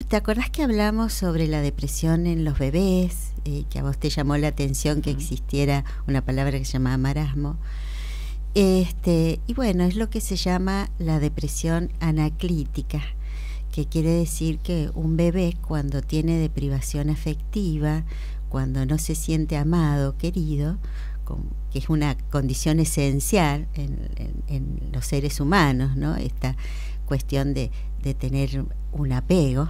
¿te acordás que hablamos sobre la depresión en los bebés? Que a vos te llamó la atención que existiera una palabra que se llama marasmo. Y bueno, es lo que se llama la depresión anaclítica, que quiere decir que un bebé cuando tiene deprivación afectiva, cuando no se siente amado, querido, que es una condición esencial en los seres humanos, ¿no? Esta cuestión de tener un apego,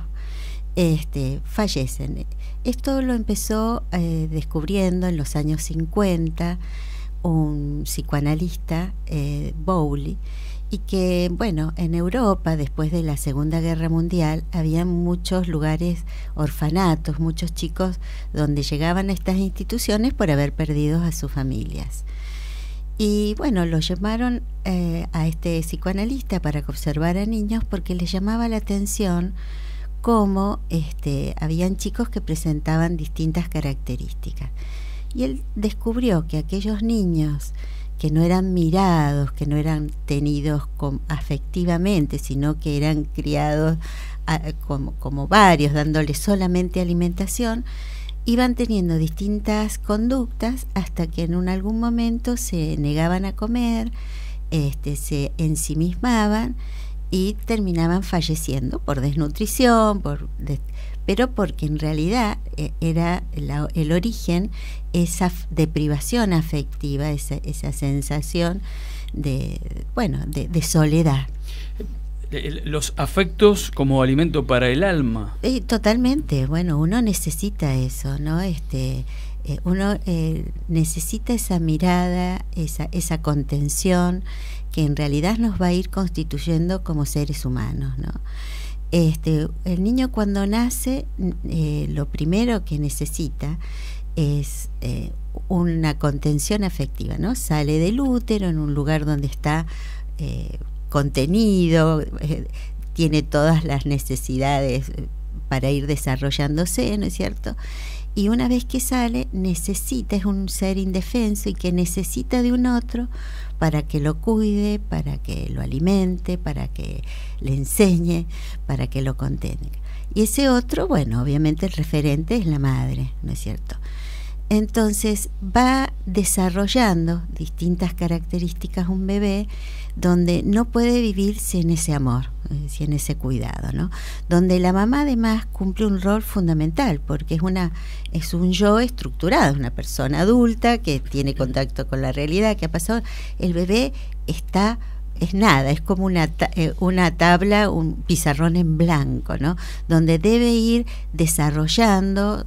fallecen. Esto lo empezó descubriendo en los años 50 un psicoanalista, Bowley, y que, bueno, en Europa, después de la Segunda Guerra Mundial, había muchos lugares, orfanatos, muchos chicos donde llegaban a estas instituciones por haber perdido a sus familias. Y bueno, lo llamaron a este psicoanalista para observar a niños porque les llamaba la atención cómo habían chicos que presentaban distintas características. Y él descubrió que aquellos niños que no eran mirados, que no eran tenidos afectivamente, sino que eran criados como varios, dándoles solamente alimentación, iban teniendo distintas conductas hasta que en algún momento se negaban a comer, se ensimismaban y terminaban falleciendo por desnutrición, pero porque en realidad era el origen esa deprivación afectiva, esa sensación de soledad. Los afectos como alimento para el alma. Totalmente. Bueno, uno necesita eso, ¿no? Uno necesita esa mirada, esa contención que en realidad nos va a ir constituyendo como seres humanos, ¿no? El niño cuando nace, lo primero que necesita es una contención afectiva, ¿no? Sale del útero en un lugar donde está contenido, tiene todas las necesidades para ir desarrollándose, ¿no es cierto? Y una vez que sale, es un ser indefenso y que necesita de un otro para que lo cuide, para que lo alimente, para que le enseñe, para que lo contenga. Y ese otro, bueno, obviamente el referente es la madre, ¿no es cierto? Entonces va desarrollando distintas características un bebé donde no puede vivir sin ese amor, sin ese cuidado, ¿no? Donde la mamá además cumple un rol fundamental porque es un yo estructurado, una persona adulta que tiene contacto con la realidad, que ha pasado. El bebé es nada, es como una tabla, un pizarrón en blanco, ¿no? Donde debe ir desarrollándose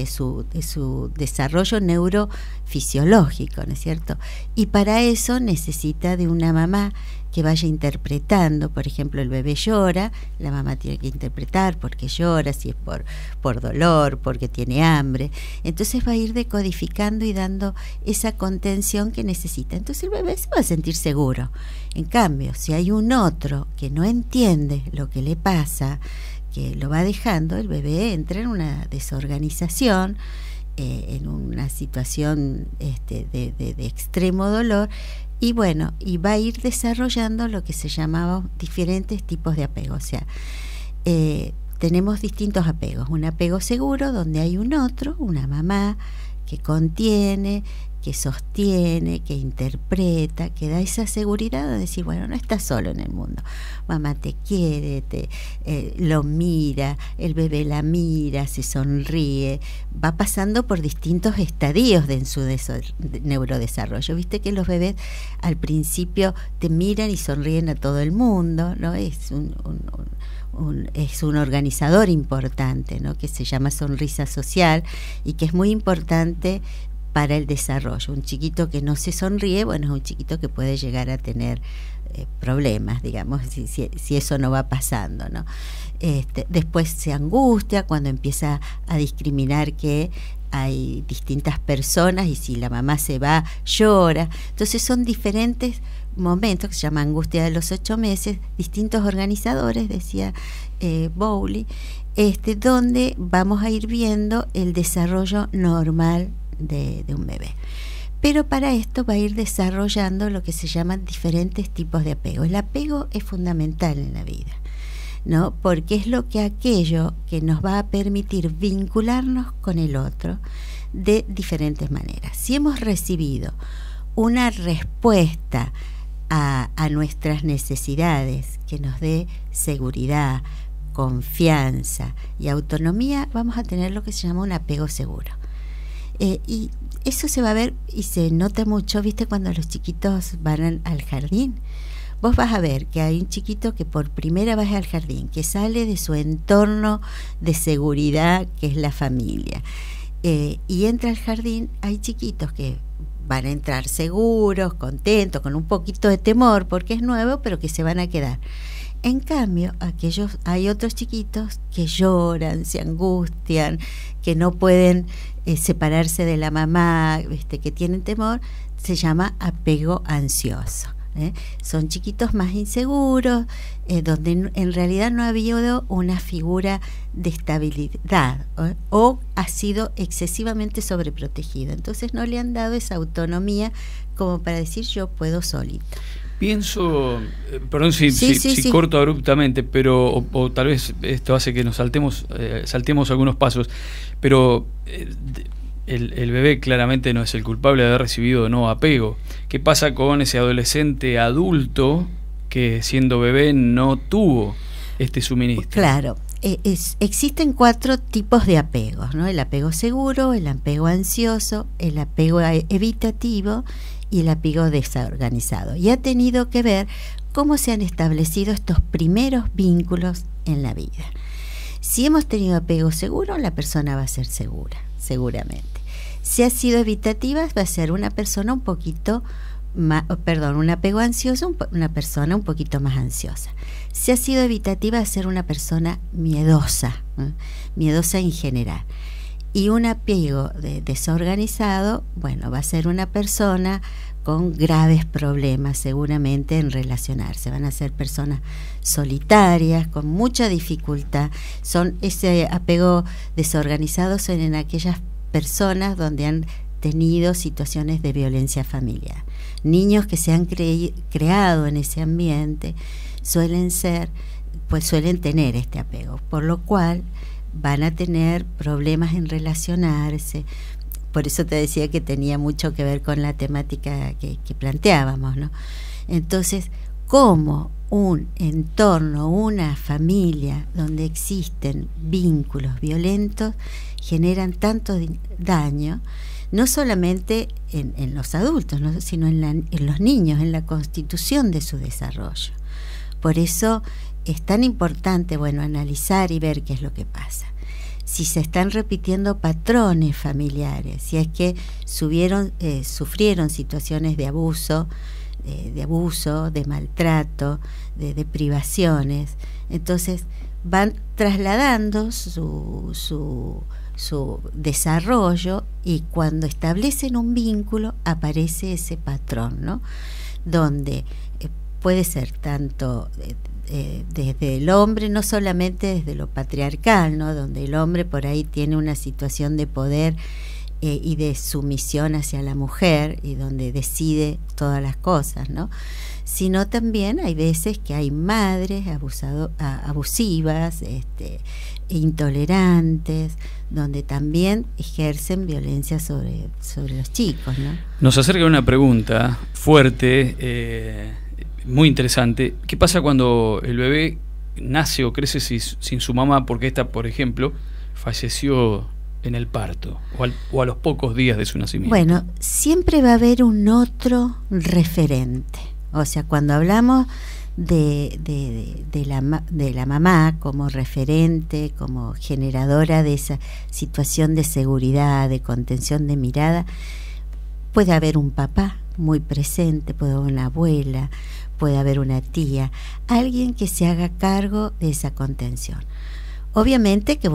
su desarrollo neurofisiológico, ¿no es cierto? Y para eso necesita de una mamá que vaya interpretando. Por ejemplo, el bebé llora, la mamá tiene que interpretar por qué llora, si es por dolor, porque tiene hambre. Entonces va a ir decodificando y dando esa contención que necesita. Entonces el bebé se va a sentir seguro. En cambio, si hay un otro que no entiende lo que le pasa, que lo va dejando, el bebé entra en una desorganización, en una situación de extremo dolor, y bueno, y va a ir desarrollando lo que se llamaba diferentes tipos de apego. O sea, tenemos distintos apegos. Un apego seguro donde hay un otro, una mamá que contiene, que sostiene, que interpreta, que da esa seguridad de decir, bueno, no estás solo en el mundo. Mamá te quiere, lo mira, el bebé la mira, se sonríe, va pasando por distintos estadios en su neurodesarrollo. Viste que los bebés al principio te miran y sonríen a todo el mundo, ¿no? Es un organizador importante, ¿no? Que se llama sonrisa social y que es muy importante para el desarrollo. Un chiquito que no se sonríe, bueno, es un chiquito que puede llegar a tener problemas, digamos, si eso no va pasando, ¿no? Después se angustia cuando empieza a discriminar que hay distintas personas y si la mamá se va, llora. Entonces son diferentes momentos que se llama angustia de los 8 meses, distintos organizadores, decía Bowley, donde vamos a ir viendo el desarrollo normal de un bebé. Pero para esto va a ir desarrollando lo que se llaman diferentes tipos de apego. El apego es fundamental en la vida. ¿no? Porque es aquello que nos va a permitir vincularnos con el otro de diferentes maneras. Si hemos recibido una respuesta a nuestras necesidades que nos dé seguridad, confianza y autonomía, vamos a tener lo que se llama un apego seguro. Y eso se va a ver y se nota mucho, ¿viste? Cuando los chiquitos van al jardín. Vos vas a ver que hay un chiquito que por primera vez al jardín, que sale de su entorno de seguridad, que es la familia, y entra al jardín. Hay chiquitos que van a entrar seguros, contentos, con un poquito de temor, porque es nuevo, pero que se van a quedar. En cambio, hay otros chiquitos que lloran, se angustian, que no pueden separarse de la mamá, que tienen temor. Se llama apego ansioso. Son chiquitos más inseguros, donde en realidad no ha habido una figura de estabilidad, o ha sido excesivamente sobreprotegido. Entonces no le han dado esa autonomía como para decir yo puedo solito. Pienso, perdón si corto abruptamente, pero o tal vez esto hace que nos saltemos algunos pasos, pero el bebé claramente no es el culpable de haber recibido no apego. ¿Qué pasa con ese adolescente adulto que siendo bebé no tuvo este suministro? Claro, existen 4 tipos de apegos, ¿no? El apego seguro, el apego ansioso, el apego evitativo y el apego desorganizado. Y ha tenido que ver cómo se han establecido estos primeros vínculos en la vida. Si hemos tenido apego seguro, la persona va a ser segura, seguramente. Si ha sido evitativa, va a ser una persona un poquito más, un apego ansioso, una persona un poquito más ansiosa. Si ha sido evitativa, va a ser una persona miedosa, miedosa en general. Y un apego desorganizado, bueno, va a ser una persona con graves problemas seguramente en relacionarse. Van a ser personas solitarias, con mucha dificultad. Ese apego desorganizado son en aquellas personas donde han tenido situaciones de violencia familiar. Niños que se han creado en ese ambiente suelen tener este apego, por lo cual van a tener problemas en relacionarse. Por eso te decía que tenía mucho que ver con la temática que planteábamos, ¿no? Entonces, ¿cómo un entorno, una familia donde existen vínculos violentos generan tanto daño, no solamente en los adultos, ¿no? Sino en los niños, en la constitución de su desarrollo? Por eso es tan importante, analizar y ver qué es lo que pasa. Si se están repitiendo patrones familiares, si es que sufrieron situaciones de abuso, de maltrato, de privaciones, entonces van trasladando su desarrollo, y cuando establecen un vínculo aparece ese patrón, ¿no? Donde puede ser tanto desde el hombre, no solamente desde lo patriarcal, ¿no? Donde el hombre por ahí tiene una situación de poder y de sumisión hacia la mujer, y donde decide todas las cosas, ¿no? Sino también hay veces que hay madres abusivas, intolerantes, donde también ejercen violencia sobre los chicos, ¿no? Nos acerca una pregunta fuerte, muy interesante. ¿Qué pasa cuando el bebé nace o crece sin su mamá, porque esta, por ejemplo, falleció en el parto o a los pocos días de su nacimiento? Bueno, siempre va a haber un otro referente. O sea, cuando hablamos de la mamá como referente, como generadora de esa situación de seguridad, de contención de mirada, puede haber un papá muy presente, puede haber una abuela, puede haber una tía, alguien que se haga cargo de esa contención. Obviamente que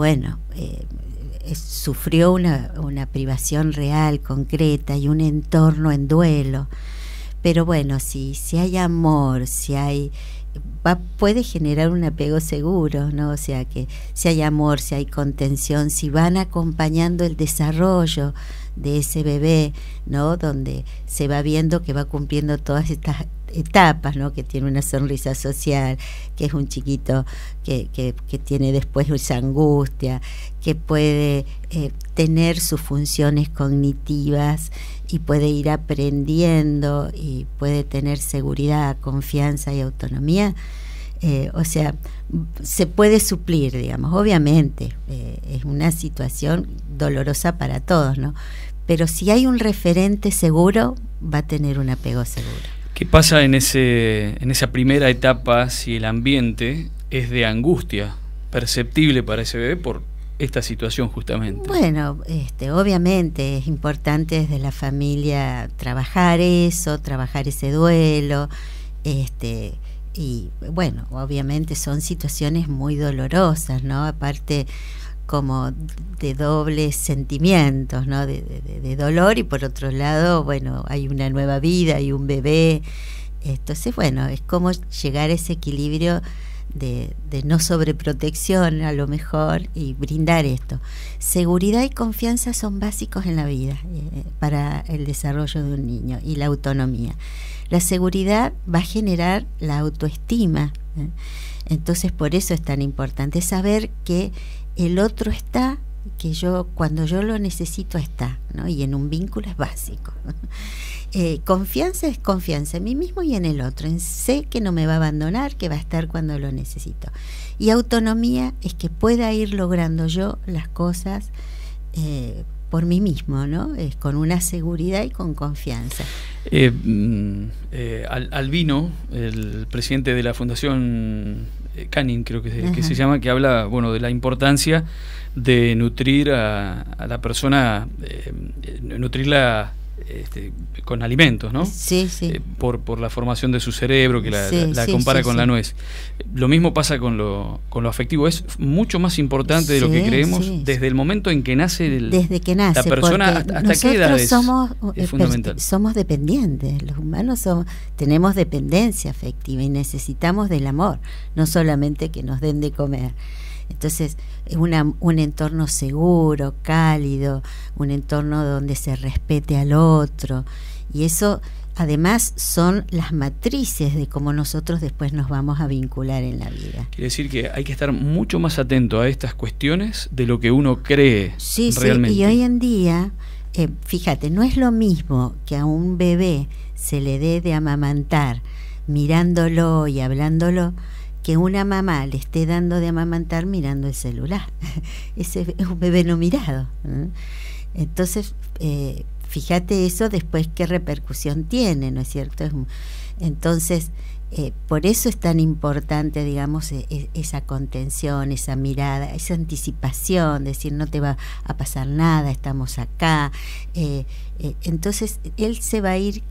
sufrió una privación real, concreta, y un entorno en duelo, pero si hay amor, puede generar un apego seguro, ¿no? O sea que si hay amor, si hay contención, si van acompañando el desarrollo de ese bebé, ¿no? Donde se va viendo que va cumpliendo todas estas etapas, ¿no? Que tiene una sonrisa social, que es un chiquito que tiene después esa angustia, que puede tener sus funciones cognitivas y puede ir aprendiendo y puede tener seguridad, confianza y autonomía. O sea, se puede suplir, digamos. Obviamente es una situación dolorosa para todos, ¿no? Pero si hay un referente seguro, va a tener un apego seguro. ¿Qué pasa en esa primera etapa si el ambiente es de angustia perceptible para ese bebé por esta situación justamente? Bueno, obviamente es importante desde la familia trabajar ese duelo, y bueno, obviamente son situaciones muy dolorosas, ¿no? Aparte como de dobles sentimientos, ¿no? De dolor, y por otro lado, bueno, hay una nueva vida, hay un bebé. Entonces, bueno, es como llegar a ese equilibrio de no sobreprotección a lo mejor y brindar esto. Seguridad y confianza son básicos en la vida para el desarrollo de un niño, y la autonomía. La seguridad va a generar la autoestima, ¿eh? Entonces por eso es tan importante saber que el otro está, que cuando yo lo necesito está, ¿no? Y en un vínculo es básico. Confianza es confianza en mí mismo y en el otro, sé que no me va a abandonar, que va a estar cuando lo necesito. Y autonomía es que pueda ir logrando yo las cosas por mí mismo, ¿no? Con una seguridad y con confianza. Albino, el presidente de la Fundación Canning, creo que se llama, que habla, bueno, de la importancia de nutrir a la persona, nutrirla con alimentos, ¿no? Sí, sí. Por la formación de su cerebro, que la compara con la nuez. Lo mismo pasa con lo afectivo. Es mucho más importante de lo que creemos desde el momento en que nace la persona hasta qué edad es fundamental. Somos dependientes, los humanos tenemos dependencia afectiva y necesitamos del amor, no solamente que nos den de comer. Entonces, es un entorno seguro, cálido, un entorno donde se respete al otro, y eso además son las matrices de cómo nosotros después nos vamos a vincular en la vida. Quiere decir que hay que estar mucho más atento a estas cuestiones de lo que uno cree realmente. Sí, y hoy en día, fíjate, no es lo mismo que a un bebé se le dé de amamantar mirándolo y hablándolo, que una mamá le esté dando de amamantar mirando el celular. Ese es un bebé no mirado, ¿eh? Entonces, fíjate eso después qué repercusión tiene, ¿no es cierto? Entonces, por eso es tan importante, digamos, esa contención, esa mirada, esa anticipación, decir no te va a pasar nada, estamos acá. Entonces, él se va a ir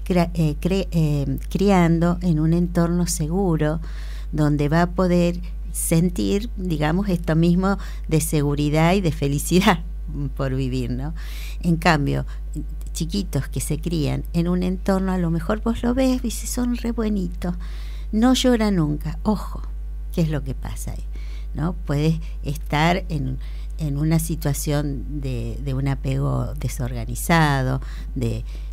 criando en un entorno seguro, donde va a poder sentir, digamos, esto mismo de seguridad y de felicidad por vivir, ¿no? En cambio, chiquitos que se crían en un entorno, a lo mejor vos lo ves, dices, son re buenitos, no llora nunca. Ojo, ¿qué es lo que pasa ahí? ¿No? Puedes estar en una situación de un apego desorganizado,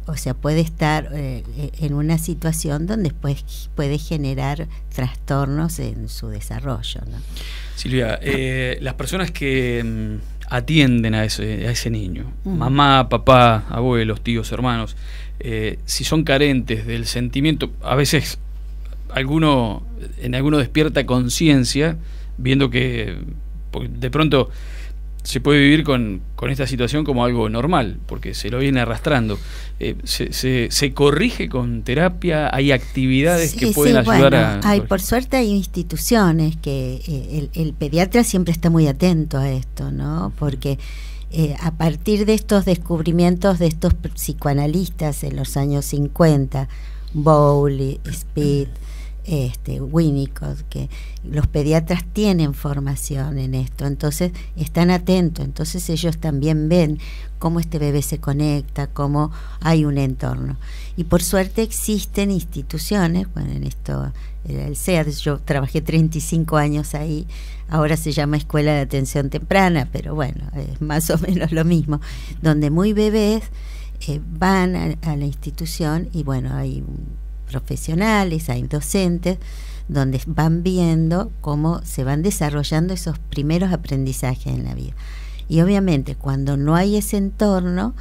o sea, puede estar en una situación donde después puede generar trastornos en su desarrollo, ¿no? Silvia, las personas que atienden a ese niño, mamá, papá, abuelos, tíos, hermanos, si son carentes del sentimiento, a veces en alguno despierta conciencia, viendo que de pronto se puede vivir con esta situación como algo normal, porque se lo viene arrastrando. ¿Se corrige con terapia? ¿Hay actividades que pueden ayudar por suerte hay instituciones que el pediatra siempre está muy atento a esto, ¿no? Porque a partir de estos descubrimientos de estos psicoanalistas en los años 50, Bowley, Speed, Winnicott, que los pediatras tienen formación en esto, entonces están atentos, entonces ellos también ven cómo este bebé se conecta, cómo hay un entorno, y por suerte existen instituciones, bueno, en esto el CEAD, yo trabajé 35 años ahí, ahora se llama Escuela de Atención Temprana, pero bueno, es más o menos lo mismo, donde muy bebés van a la institución y bueno, hay profesionales, hay docentes, donde van viendo cómo se van desarrollando esos primeros aprendizajes en la vida. Y obviamente cuando no hay ese entorno,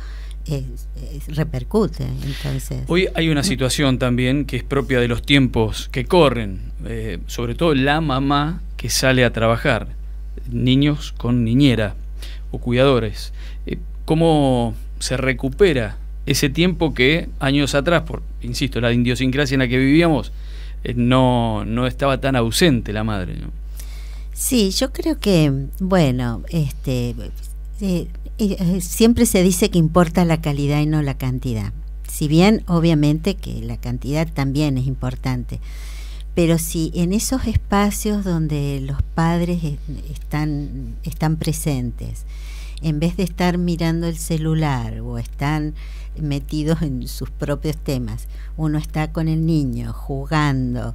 repercute. Entonces, hoy hay una situación también que es propia de los tiempos que corren, sobre todo la mamá que sale a trabajar, niños con niñera o cuidadores. ¿Cómo se recupera ese tiempo que años atrás, por, insisto, la idiosincrasia en la que vivíamos, no estaba tan ausente la madre, ¿no? Sí, yo creo que, bueno, siempre se dice que importa la calidad y no la cantidad. Si bien, obviamente, que la cantidad también es importante. Pero si en esos espacios donde los padres están presentes, en vez de estar mirando el celular o están metidos en sus propios temas, uno está con el niño jugando,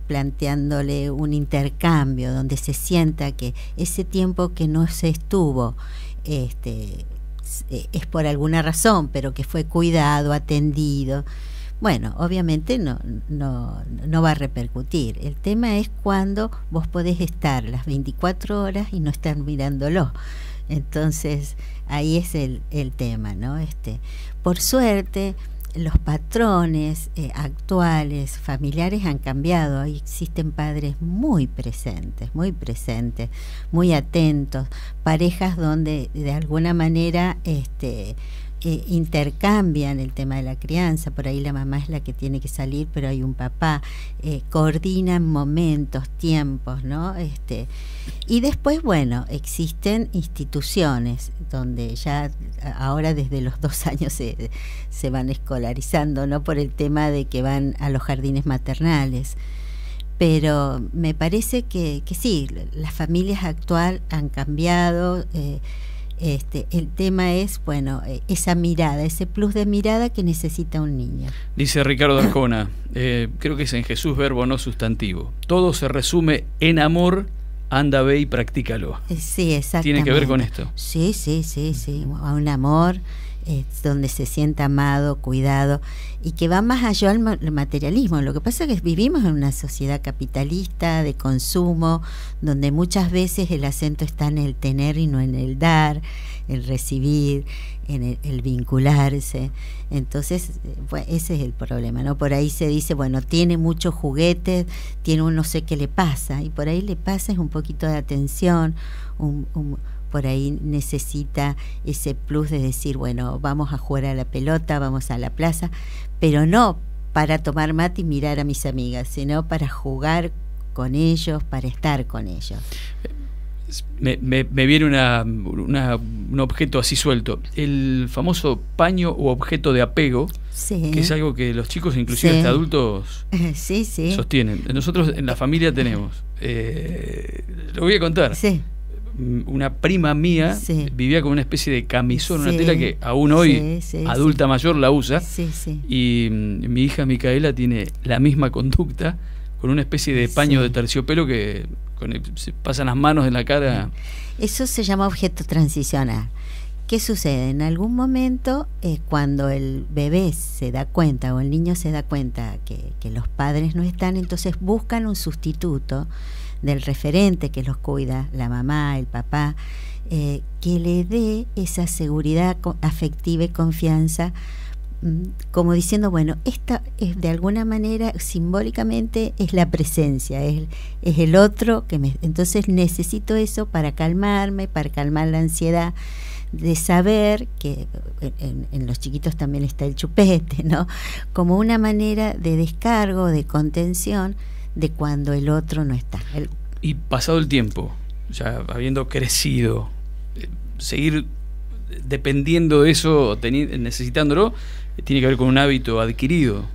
planteándole un intercambio donde se sienta que ese tiempo que no se estuvo es por alguna razón, pero que fue cuidado, atendido. Bueno, obviamente no va a repercutir. El tema es cuando vos podés estar las 24 horas y no estar mirándolo. Entonces, ahí es el tema, ¿no? Por suerte, los patrones actuales, familiares han cambiado. Ahí existen padres muy presentes, muy atentos, parejas donde de alguna manera intercambian el tema de la crianza. Por ahí la mamá es la que tiene que salir, pero hay un papá, coordinan momentos, tiempos, ¿no? Y después, bueno, existen instituciones donde ya ahora desde los 2 años se van escolarizando, ¿no? Por el tema de que van a los jardines maternales. Pero me parece que sí, las familias actuales han cambiado. El tema es, bueno, esa mirada, ese plus de mirada que necesita un niño. Dice Ricardo Arjona, creo que es en Jesús verbo no sustantivo. Todo se resume en amor, anda, ve y practícalo. Sí, exactamente. ¿Tiene que ver con esto? Sí. Un amor donde se sienta amado, cuidado, y que va más allá del materialismo. Lo que pasa es que vivimos en una sociedad capitalista, de consumo, donde muchas veces el acento está en el tener y no en el dar, el recibir, en el vincularse. Entonces, ese es el problema, ¿no? Por ahí se dice, bueno, tiene muchos juguetes, tiene un no sé qué le pasa, y por ahí le pasa es un poquito de atención, por ahí necesita ese plus de decir, bueno, vamos a jugar a la pelota, vamos a la plaza, pero no para tomar mate y mirar a mis amigas, sino para jugar con ellos, para estar con ellos. Me viene un objeto así suelto, el famoso paño u objeto de apego, sí, que es algo que los chicos, inclusive sí, hasta adultos, sí, sostienen. Nosotros en la familia tenemos, lo voy a contar. Sí. Una prima mía vivía con una especie de camisón, una tela que aún hoy adulta mayor la usa, y mi hija Micaela tiene la misma conducta con una especie de paño de terciopelo que se pasan las manos en la cara. Eso se llama objeto transicional. ¿Qué sucede? En algún momento, cuando el bebé se da cuenta o el niño se da cuenta que los padres no están, entonces buscan un sustituto del referente que los cuida, la mamá, el papá, que le dé esa seguridad afectiva y confianza, como diciendo, bueno, esta es de alguna manera, simbólicamente, es la presencia, es el otro entonces necesito eso para calmarme, para calmar la ansiedad, de saber que en los chiquitos también está el chupete, ¿no? Como una manera de descargo, de contención, de cuando el otro no está. Y pasado el tiempo, ya habiendo crecido, seguir dependiendo de eso, necesitándolo, tiene que ver con un hábito adquirido.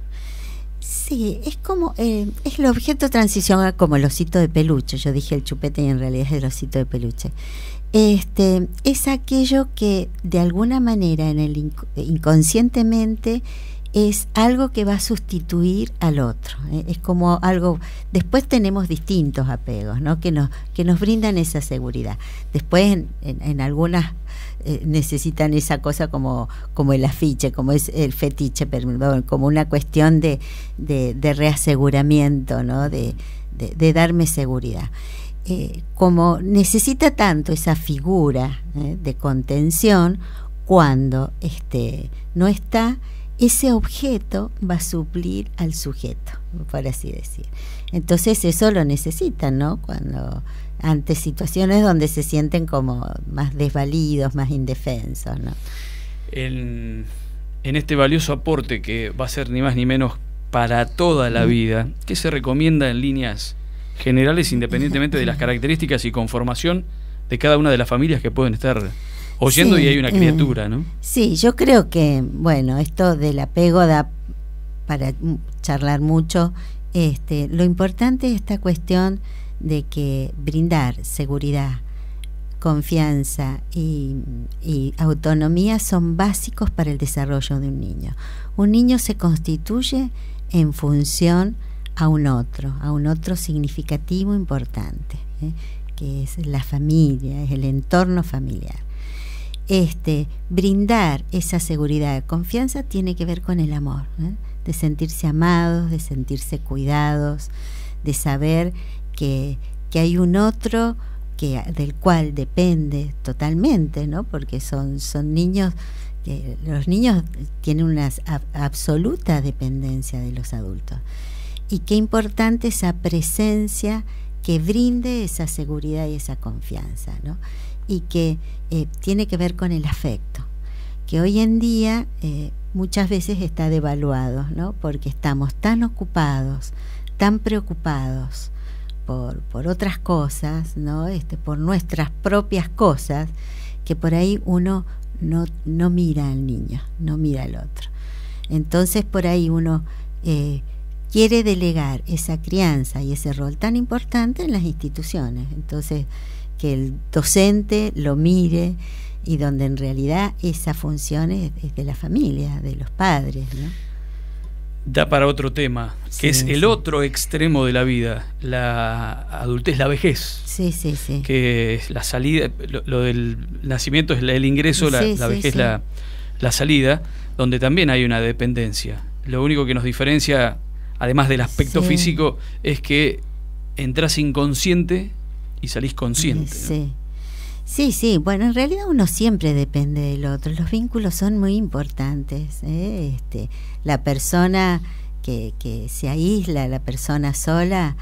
Sí, es como es el objeto transicional, como el osito de peluche. Yo dije el chupete y en realidad es el osito de peluche. Es aquello que de alguna manera inconscientemente es algo que va a sustituir al otro, es como algo. Después tenemos distintos apegos, ¿no? que nos brindan esa seguridad. Después en algunas necesitan esa cosa como el afiche, como es el fetiche, perdón, como una cuestión de reaseguramiento, ¿no? de darme seguridad. Como necesita tanto esa figura de contención, cuando no está, ese objeto va a suplir al sujeto, por así decir. Entonces eso lo necesitan, ¿no? Cuando ante situaciones donde se sienten como más desvalidos, más indefensos, ¿no? En este valioso aporte que va a ser ni más ni menos para toda la vida, ¿qué se recomienda en líneas generales, independientemente de las características y conformación de cada una de las familias que pueden estar oyendo? Sí, y hay una criatura, ¿no? Sí, yo creo que, bueno, esto del apego da para charlar mucho. Lo importante es esta cuestión de que brindar seguridad, confianza y autonomía son básicos para el desarrollo de un niño. Un niño se constituye en función a un otro significativo importante, que es la familia, es el entorno familiar. Brindar esa seguridad de confianza tiene que ver con el amor, de sentirse amados, de sentirse cuidados, de saber que hay un otro del cual depende totalmente, ¿no? Porque son niños, los niños tienen una absoluta dependencia de los adultos. Y qué importante esa presencia que brinde esa seguridad y esa confianza, ¿no? Y que tiene que ver con el afecto, que hoy en día muchas veces está devaluado, ¿no? Porque estamos tan ocupados, tan preocupados por otras cosas, ¿no? Por nuestras propias cosas, que por ahí uno no mira al niño, no mira al otro. Entonces por ahí uno quiere delegar esa crianza y ese rol tan importante en las instituciones. Entonces, que el docente lo mire, y donde en realidad esa función es de la familia, de los padres, ¿no? Da para otro tema, que es el otro extremo de la vida, la adultez, la vejez. Sí. Que es la salida, lo del nacimiento es el ingreso, la vejez la salida, donde también hay una dependencia. Lo único que nos diferencia, además del aspecto físico, es que entras inconsciente y salís consciente, ¿no? Sí, bueno, en realidad uno siempre depende del otro. Los vínculos son muy importantes, la persona que se aísla, la persona sola,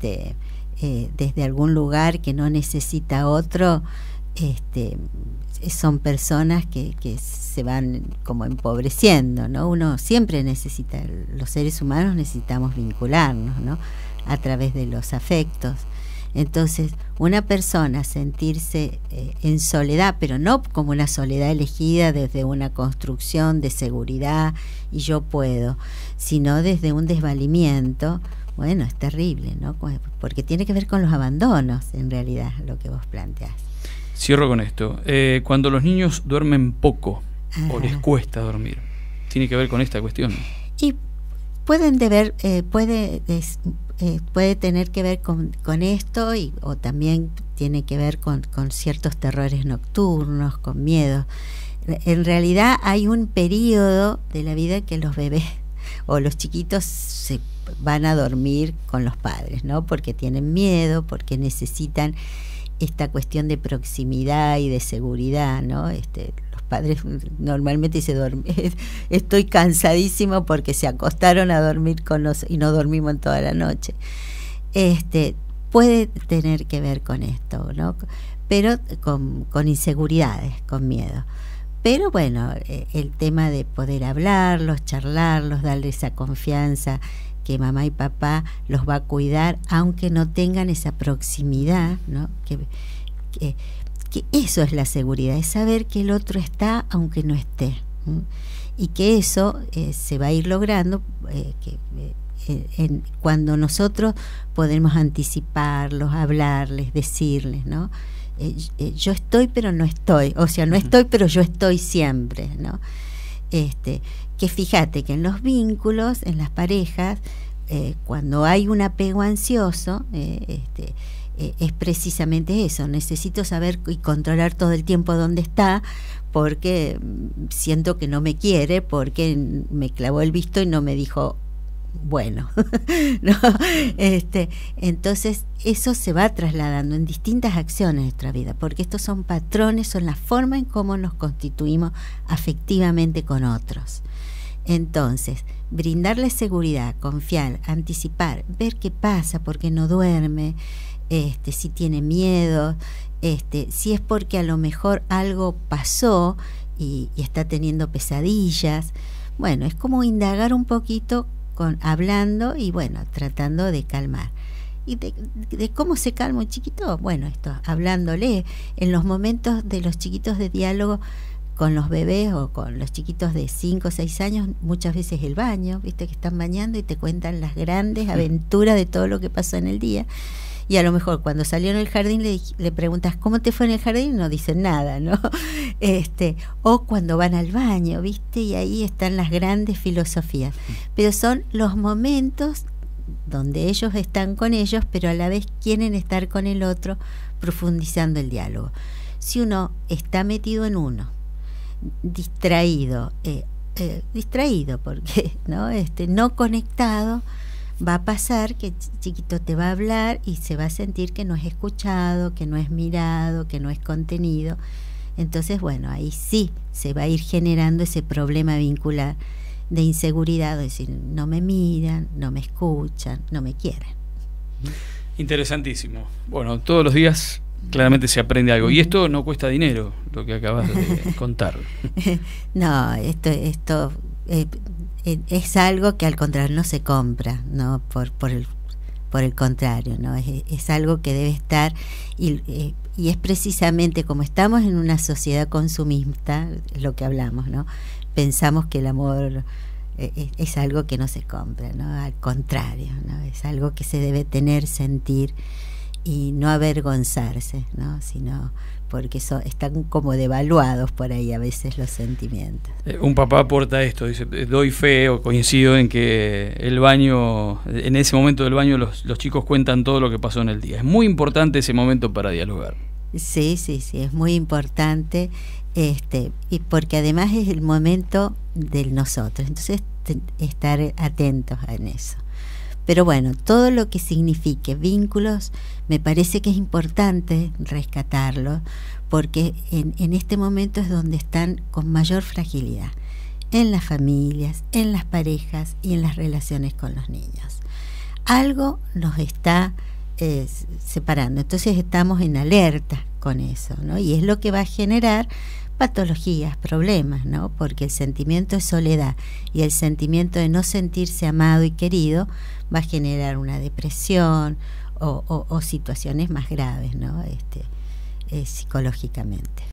desde algún lugar que no necesita otro, son personas que se van como empobreciendo, ¿no? Uno siempre necesita, los seres humanos necesitamos vincularnos, ¿no? A través de los afectos. Entonces, una persona sentirse en soledad, pero no como una soledad elegida desde una construcción de seguridad y yo puedo, sino desde un desvalimiento, bueno, es terrible, ¿no? Porque tiene que ver con los abandonos, en realidad, lo que vos planteás. Cierro con esto. Cuando los niños duermen poco o les cuesta dormir, ¿tiene que ver con esta cuestión? Y puede tener que ver con esto, o también tiene que ver con ciertos terrores nocturnos, con miedo. En realidad hay un periodo de la vida que los bebés o los chiquitos se van a dormir con los padres, ¿no? Porque tienen miedo, porque necesitan esta cuestión de proximidad y de seguridad, ¿no? Los padres normalmente se duermen, estoy cansadísimo porque se acostaron a dormir con nosotros y no dormimos en toda la noche. Puede tener que ver con esto, ¿no? Pero con inseguridades, con miedo. Pero bueno, el tema de poder hablarlos, charlarlos, darles esa confianza que mamá y papá los va a cuidar, aunque no tengan esa proximidad, ¿no? Que eso es la seguridad, es saber que el otro está aunque no esté, y que eso se va a ir logrando cuando nosotros podemos anticiparlos, hablarles, decirles, ¿no? Yo estoy pero no estoy, o sea, no estoy pero yo estoy siempre, ¿no? Que fíjate que en los vínculos, en las parejas, cuando hay un apego ansioso, es precisamente eso. Necesito saber y controlar todo el tiempo dónde está, porque siento que no me quiere, porque me clavó el visto y no me dijo bueno. ¿No? Entonces eso se va trasladando en distintas acciones de nuestra vida, porque estos son patrones, son la forma en cómo nos constituimos afectivamente con otros. Entonces, brindarle seguridad, confiar, anticipar, ver qué pasa, por qué no duerme, si tiene miedo, si es porque a lo mejor algo pasó y está teniendo pesadillas. Bueno, es como indagar un poquito hablando y bueno, tratando de calmar. ¿Y de cómo se calma un chiquito? Bueno, esto, hablándole. En los momentos de los chiquitos de diálogo con los bebés o con los chiquitos de 5 o 6 años, muchas veces el baño, viste que están bañando y te cuentan las grandes aventuras de todo lo que pasó en el día. Y a lo mejor cuando salió en el jardín le preguntas ¿cómo te fue en el jardín? Y no dicen nada, ¿no? O cuando van al baño, ¿viste? Y ahí están las grandes filosofías. Pero son los momentos donde ellos están con ellos, pero a la vez quieren estar con el otro, profundizando el diálogo. Si uno está metido en uno, distraído porque no conectado, va a pasar que el chiquito te va a hablar y se va a sentir que no es escuchado, que no es mirado, que no es contenido. Entonces, bueno, ahí sí se va a ir generando ese problema vincular de inseguridad, es decir, no me miran, no me escuchan, no me quieren. Interesantísimo. Bueno, todos los días claramente se aprende algo. Y esto no cuesta dinero, lo que acabas de contar. No, esto es algo que al contrario no se compra, no por el contrario, no es algo que debe estar y es precisamente como estamos en una sociedad consumista, lo que hablamos, ¿no? Pensamos que el amor es algo que no se compra, ¿no? Al contrario, ¿no? Es algo que se debe tener, sentir y no avergonzarse, ¿no? Sino porque están como devaluados por ahí a veces los sentimientos. Un papá aporta esto, dice, doy fe o coincido en que el baño, en ese momento del baño los chicos cuentan todo lo que pasó en el día. Es muy importante ese momento para dialogar. Sí, es muy importante, y porque además es el momento del nosotros, entonces estar atentos en eso. Pero bueno, todo lo que signifique vínculos, me parece que es importante rescatarlo, porque en este momento es donde están con mayor fragilidad, en las familias, en las parejas y en las relaciones con los niños. Algo nos está separando, entonces estamos en alerta con eso, ¿no? Y es lo que va a generar patologías, problemas, ¿no? Porque el sentimiento de soledad y el sentimiento de no sentirse amado y querido va a generar una depresión o situaciones más graves, ¿no? Psicológicamente.